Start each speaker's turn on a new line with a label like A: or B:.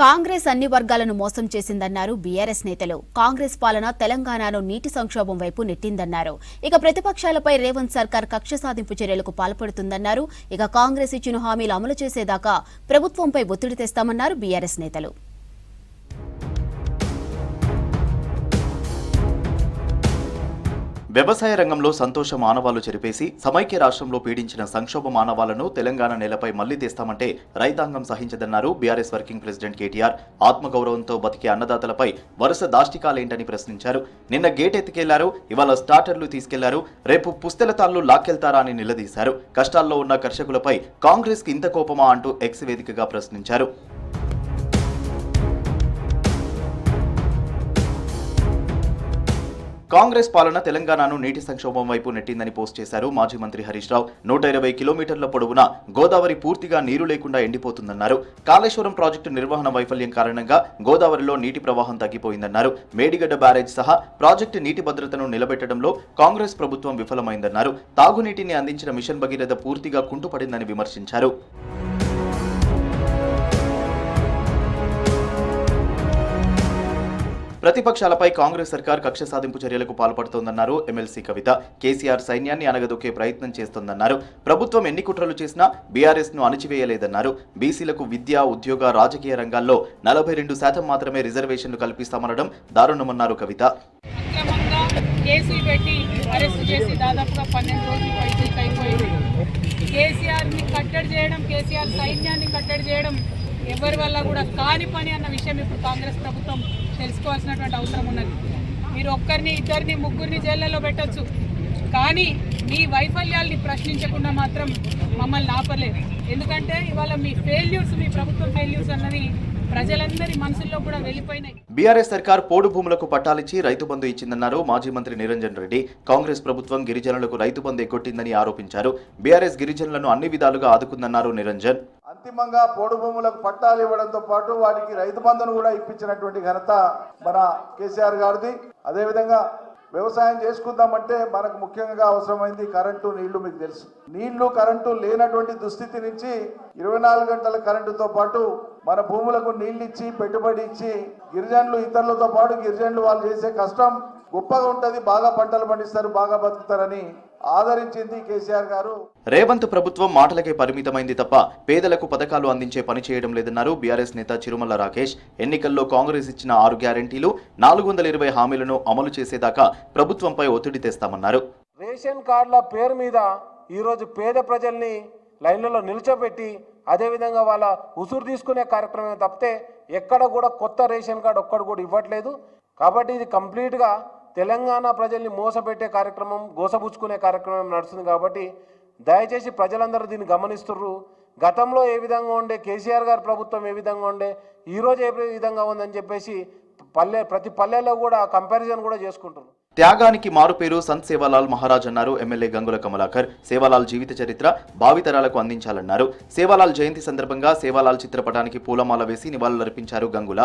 A: కాంగ్రెస్ అన్ని వర్గాలను మోసం చేసిందన్నారు బీఆర్ఎస్ నేతలు. కాంగ్రెస్ పాలన తెలంగాణను నీటి సంక్షోభం వైపు నెట్టిందన్నారు. ఇక ప్రతిపక్షాలపై రేవంత్ సర్కార్ కక్ష సాధింపు చర్యలకు పాల్పడుతుందన్నారు. ఇక కాంగ్రెస్ ఇచ్చిన హామీలు అమలు చేసేదాకా ప్రభుత్వంపై ఒత్తిడి తెస్తామన్నారు బీఆర్ఎస్ నేతలు.
B: వ్యవసాయ రంగంలో సంతోష మానవాలు చెరిపేసి సమైక్య రాష్ట్రంలో పీడించిన సంక్షోభ మానవాలను తెలంగాణ నేలపై మళ్లీ తెస్తామంటే రైతాంగం సహించదన్నారు బీఆర్ఎస్ వర్కింగ్ ప్రెసిడెంట్ కేటీఆర్. ఆత్మగౌరవంతో బతికే అన్నదాతలపై వరుస దాష్టికాలేంటని ప్రశ్నించారు. నిన్న గేట్ ఎత్తుకెళ్లారు, ఇవాళ స్టార్టర్లు తీసుకెళ్లారు, రేపు పుస్తెల తాళ్లు లాక్కెళ్తారా అని నిలదీశారు. కష్టాల్లో ఉన్న కర్షకులపై కాంగ్రెస్ కి ఇంత కోపమా అంటూ ఎక్స్ వేదికగా ప్రశ్నించారు. కాంగ్రెస్ పాలన తెలంగాణను నీటి సంక్షోభం వైపు నెట్టిందని పోస్ట్ చేశారు మాజీ మంత్రి హరీష్ రావు. 120 కిలోమీటర్ల పొడవున గోదావరి పూర్తిగా నీరు లేకుండా ఎండిపోతుందన్నారు. కాళేశ్వరం ప్రాజెక్టు నిర్వహణ వైఫల్యం కారణంగా గోదావరిలో నీటి ప్రవాహం తగ్గిపోయిందన్నారు. మేడిగడ్డ బ్యారేజ్ సహా ప్రాజెక్టు నీటి భద్రతను నిలబెట్టడంలో కాంగ్రెస్ ప్రభుత్వం విఫలమైందన్నారు. తాగునీటిని అందించిన మిషన్ భగీరథ పూర్తిగా కుంటుపడిందని విమర్శించారు. ప్రతిపక్షాలపై కాంగ్రెస్ సర్కార్ కక్ష సాధింపు చర్యలకు పాల్పడుతోందన్నారు ఎమ్మెల్సీ కవిత. కేసీఆర్ సైన్యాన్ని అనగదొక్కే ప్రయత్నం చేస్తోందన్నారు. ప్రభుత్వం ఎన్ని కుట్రలు చేసినా బీఆర్ఎస్ ను అణచివేయలేదన్నారు. బీసీలకు విద్య, ఉద్యోగ, రాజకీయ రంగాల్లో 42% మాత్రమే రిజర్వేషన్లు కల్పిస్తామనడం దారుణమన్నారు కవిత.
C: ఎవరి వల్ల కూడా కాని పని అన్న విషయం ఇప్పుడు కాంగ్రెస్ ప్రభుత్వం తెలుసుకోవాల్సినటువంటి అవసరం ఉన్నది. మీరు ఒక్కరిని, ఇద్దరిని, ముగ్గురిని జైళ్లలో పెట్టచ్చు, కానీ మీ వైఫల్యాల్ని ప్రశ్నించకుండా మాత్రం మమ్మల్ని ఆపలేదు. ఎందుకంటే ఇవాళ మీ ఫెయిల్యూర్స్, మీ ప్రభుత్వం ఫెయిల్యూర్స్ అన్నది ప్రజలందరి మనసుల్లో కూడా వెళ్ళిపోయినాయి.
B: బీఆర్ఎస్ సర్కార్ పోడు భూములకు పట్టాలిచ్చి రైతు బంధు ఇచ్చిందన్నారు మాజీ మంత్రి నిరంజన్ రెడ్డి. కాంగ్రెస్ ప్రభుత్వం గిరిజనులకు రైతు బంధు ఎగ్గొట్టిందని ఆరోపించారు. బీఆర్ఎస్ గిరిజనులను అన్ని విధాలుగా ఆదుకుందన్నారు నిరంజన్.
D: అంతిమంగా పోడు భూములకు పట్టాలు ఇవ్వడంతో పాటు వాటికి రైతు బంధును కూడా ఇప్పించినటువంటి ఘనత మన కేసీఆర్ గారిది. అదేవిధంగా వ్యవసాయం చేసుకుందామంటే మనకు ముఖ్యంగా అవసరమైంది కరెంటు, నీళ్లు. మీకు తెలుసు, నీళ్లు, కరెంటు లేనటువంటి దుస్థితి నుంచి 24 గంటల కరెంటుతో పాటు మన భూములకు నీళ్లు ఇచ్చి, పెట్టుబడి ఇచ్చి, గిరిజనులు, ఇతరులతో పాటు గిరిజనులు వాళ్ళు చేసే కష్టం గొప్పగా ఉంటది, బాగా పంటలు పండిస్తారు, బాగా బతుకుతారని ఆదరించింది కేసీఆర్ గారు.
B: రేవంత్ ప్రభుత్వం మాటలకే పరిమితమైంది తప్ప పేదలకు పథకాలు అందించే పని చేయడం లేదన్నారు బీఆర్ఎస్ నేత చిరుమల రాకేష్. ఎన్నికల్లో కాంగ్రెస్ ఇచ్చిన 6 గ్యారెంటీలు, 420 హామీలను అమలు చేసేదాకా ప్రభుత్వంపై ఒత్తిడి తెస్తామన్నారు.
E: రేషన్ కార్డుల పేరు మీద ఈరోజు పేద ప్రజల్ని లైన్లలో నిల్చోబెట్టి అదేవిధంగా వాళ్ళ ఉసురు తీసుకునే కార్యక్రమం తప్పితే ఎక్కడ కూడా కొత్త రేషన్ కార్డు ఒక్కడు కూడా ఇవ్వట్లేదు. కాబట్టి ఇది కంప్లీట్గా తెలంగాణ ప్రజల్ని మోసపెట్టే కార్యక్రమం, గోసబుచ్చుకునే కార్యక్రమం నడుస్తుంది. కాబట్టి దయచేసి ప్రజలందరూ దీన్ని గమనిస్తుర్రు. గతంలో ఏ విధంగా ఉండే కేసీఆర్ గారి ప్రభుత్వం ఏ విధంగా ఉండే, ఈరోజు ఏ విధంగా ఉందని చెప్పేసి ప్రతి పల్లెల్లో కూడా కంపారిజన్ కూడా చేసుకుంటున్నారు.
B: త్యాగానికి మారుపేరు సంత్ సేవాలాల్ మహారాజ్ అన్నారు ఎమ్మెల్యే గంగుల కమలాకర్. సేవాలాల్ జీవిత చరిత్ర భావితరాలకు అందించాలన్నారు. సేవాలాల్ జయంతి సందర్భంగా సేవాలాల్ చిత్రపటానికి పూలమాల వేసి నివాళులర్పించారు గంగుల.